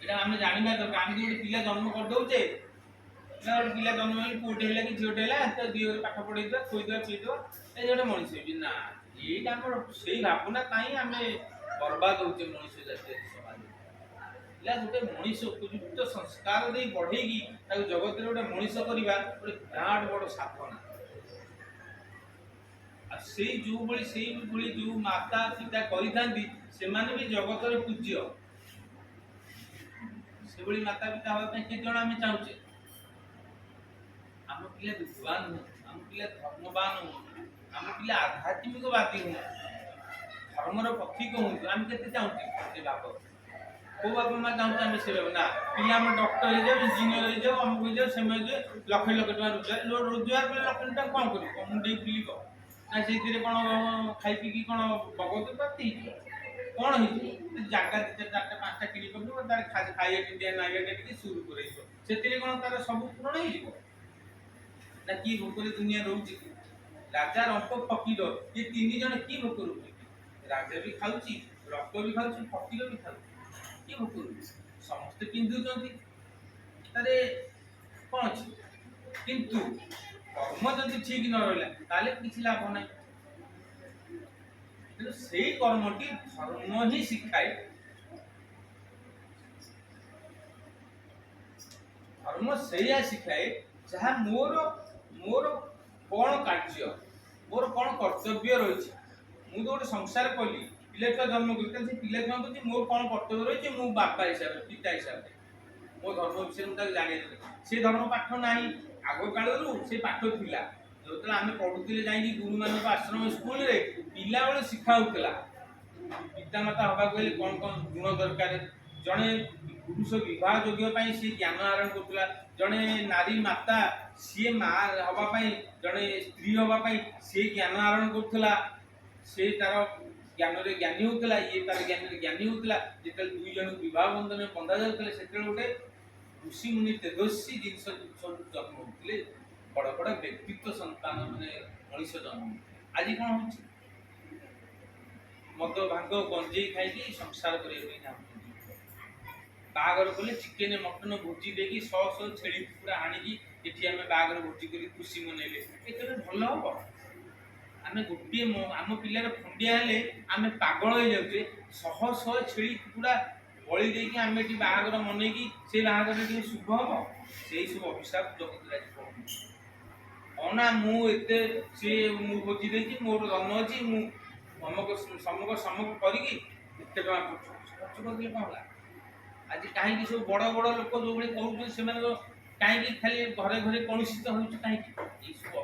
এটা ଆମେ ଜାଣିବା ଦରକାର। ଆମେ ଗୋଟେ ପିଲା ଜନ୍ମ କରିଦଉଛେ, ଗୋଟେ ପିଲା ଜନ୍ମ ହେଲେ ପୁଅଟେ ହେଲା କି ଝିଅଟେ ହେଲା ତ ଦିହରେ ପାଠ ପଢେଇଦେବା ଖୋଇଦେବା ପିଇଦେବା ଏ ଗୋଟେ ମଣିଷ ହେଇଛି ନା। ଏଇଟା ଆମର ସେଇ ଭାବନା କାହିଁ ଆମେ ବର୍ବାଦ ହଉଛେ ମଣିଷ ଜାତୀୟ ସମାଜରେ। ପିଲା ଗୋଟେ ମଣିଷ ଉପଯୁକ୍ତ ସଂସ୍କାର ଦେଇ ବଢେଇକି ତାକୁ ଜଗତରେ ଗୋଟେ ମଣିଷ କରିବା ଗୋଟେ ବିରାଟ ବଡ ସାଧନା। ଆଉ ସେଇଭଳି ଯୋଉ ମାତା ପିତା କରିଥାନ୍ତି ସେମାନେ ବି ଜଗତରେ ପୂଜ୍ୟ। ସେଭଳି ମାତା ପିତା ହେବା ପାଇଁ କେତେ ଜଣ ଆମେ ଚାହୁଁଛେ? ଆମ ପିଲା ବିଦ୍ୱାନ ହୁଅ, ଆମ ପିଲା ଧର୍ମବାନ ହୁଅ, ଆମ ପିଲା ଆଧ୍ୟାତ୍ମିକବାଦୀ ହୁଅ, ଧର୍ମର ପଥିକ ହୁଅନ୍ତୁ। ଆମେ କେତେ ଚାହୁଁଛେ ସେ ଭାବ? କୋଉ ବାପା ମା ଚାହୁଁଛେ ଆମେ ସେ ଭାବ? ନା, ପିଲା ଆମ ଡକ୍ଟର ହେଇଯାଉ, ଇଞ୍ଜିନିୟର ହେଇଯାଉ, ଅମୁକ ହେଇଯାଉ, ସେମାନେ ଲକ୍ଷ ଲକ୍ଷ ଟଙ୍କା ରୋଜଗାର କଲେ ଲକ୍ଷ ଟଙ୍କା କଣ କରିବ? ମୁଣ୍ଡେଇ ବୁଲିବ ନା ସେଇଥିରେ କଣ ଖାଇ ପିଇକି କଣ ଭଗବତ ପ୍ରାପ୍ତି ହେଇଯିବ? କଣ ହେଇଯିବ? ଜାଗା ଦିଟା ଚାରିଟା ପାଞ୍ଚଟା କିଣି କରିବ, ତାର ଖାଇବା ପିନ୍ଧିବା ନାଇବା ଟିକେ ସୁରୁ କରେଇବ, ସେଥିରେ କଣ ତାର ସବୁ ପୂରଣ ହେଇଯିବ? ନା କି ଭୋକରେ ଦୁନିଆ ରହୁଛି କି? ରାଜା ରଙ୍କ ଫକୀର ଏ ତିନି ଜଣ କି ଭୋକ ରହୁଛି? ରାଜା ବି ଖାଉଛି, ରଙ୍କ ବି ଖାଉଛି, ଫକୀର ବି ଖାଉଛି, କି ଭୋକ ରହୁଛି? ସମସ୍ତେ ପିନ୍ଧୁଛନ୍ତି, ତାରେ କଣ ଅଛି? କିନ୍ତୁ କର୍ମ ଯଦି ଠିକ ନ ରହିଲା ତାହେଲେ କିଛି ଲାଭ ନାହିଁ। କିନ୍ତୁ ସେଇ କର୍ମଟି ଧର୍ମ ହିଁ ଶିଖାଏ। ଧର୍ମ ସେଇଆ ଶିଖାଏ ଯାହା ମୋର ମୋର କଣ କାର୍ଯ୍ୟ, ମୋର କଣ କର୍ତ୍ତବ୍ୟ ରହିଛି। ମୁଁ ତ ଗୋଟେ ସଂସାର କଲି, ପିଲା ଛୁଆ ଜନ୍ମ କଲି, ତାହେଲେ ସେ ପିଲା ଛୁଆ ପ୍ରତି ମୋର କଣ କର୍ତ୍ତବ୍ୟ ରହିଛି? ମୁଁ ବାପା ହିସାବରେ, ପିତା ହିସାବରେ ମୋ ଧର୍ମ ବିଷୟରେ ମୁଁ ତାକୁ ଜାଣିଦେଲି। ସେ ଧର୍ମ ପାଠ ନାହିଁ, ଆଗ କାଳରୁ ସେ ପାଠ ଥିଲା। ଯେତେବେଳେ ଆମେ ପଢୁଥିଲେ ଯାଇକି ଗୁରୁମାନଙ୍କ ଆଶ୍ରମ ସ୍କୁଲରେ ପିଲାବେଳେ ଶିଖା ହଉଥିଲା ପିତାମାତା ହବାକୁ ହେଲେ କଣ କଣ ଗୁଣ ଦରକାର। ଜଣେ ପୁରୁଷ ବିବାହ ଯୋଗ୍ୟ ପାଇଁ ସେ ଜ୍ଞାନ ଆହରଣ କରୁଥିଲା, ଜଣେ ନାରୀ ମାତା ସିଏ ମା ହବା ପାଇଁ, ଜଣେ ସ୍ତ୍ରୀ ହବା ପାଇଁ ସେ ଜ୍ଞାନ ଆହରଣ କରୁଥିଲା। ସେ ତାର ଜ୍ଞାନରେ ଜ୍ଞାନୀ ହଉଥିଲା, ଇଏ ତାର ଜ୍ଞାନରେ ଜ୍ଞାନୀ ହଉଥିଲା। ଯେତେବେଳେ ଦୁଇ ଜଣ ବିବାହ ବନ୍ଧନରେ ବନ୍ଧା ଯାଉଥିଲେ ସେତେବେଳେ ଗୋଟେ ଋଷି ମୁନି ତେଜସ୍ୱୀ ଜିନିଷ ସବୁ ଜନ୍ମ ହଉଥିଲେ, ବଡ ବଡ ବ୍ୟକ୍ତିତ୍ୱ ସନ୍ତାନ ମାନେ ମଣିଷ ଜନ୍ମ। ଆଜି କଣ ହଉଛି? ମଦ ଭାଙ୍ଗ ଗଞ୍ଜେଇ ଖାଇକି ସଂସାର କରିବା ପାଇଁ ଚାହୁଁଛନ୍ତି। ବାହାଘର କଲେ ଚିକେନ ମଟନ ଭୋଜି ଦେଇକି ଶହ ଶହ ଛେଳି କୁକୁଡ଼ା ଆଣିକି ଏଠି ଆମେ ବାହାଘର ଭୋଜି କରି ଖୁସି ମନେଇଲେ ଏତେବେଳେ ଭଲ ହବ? ଆମେ ଗୋଟିଏ ଆମ ପିଲାର ଖଣ୍ଡିଆ ହେଲେ ଆମେ ପାଗଳ ହେଇଯାଉଛେ, ଶହ ଶହ ଛେଳି କୁକୁଡ଼ା ବଳି ଦେଇକି ଆମେ ଏଠି ବାହାଘର ମନେଇକି ସେ ବାହାଘର ଟିକେ ଶୁଭ ହବ? ସେଇ ସବୁ ଅଭିଶାପ ଜଗତରେ ଆଜି ପଡୁଛି। ନା ମୁଁ ଏତେ ମୁଁ ଭୋଜି ଦେଇଛି, ମୋର ଜନ୍ମ ଅଛି, ମୁଁ ସମକ କରିକି ଏତେ ଟଙ୍କା ଖର୍ଚ୍ଚ କରିଦେଲେ କଣ ହେଲା? ଆଜି କାହିଁକି ସବୁ ବଡ ବଡ ଲୋକ ଯୋଉଭଳି କହୁଛନ୍ତି ସେମାନଙ୍କ କାହିଁକି ଖାଲି ଘରେ ଘରେ କଳୁଷିତ ହଉଛି କାହିଁକି? ଏଇ ସବୁ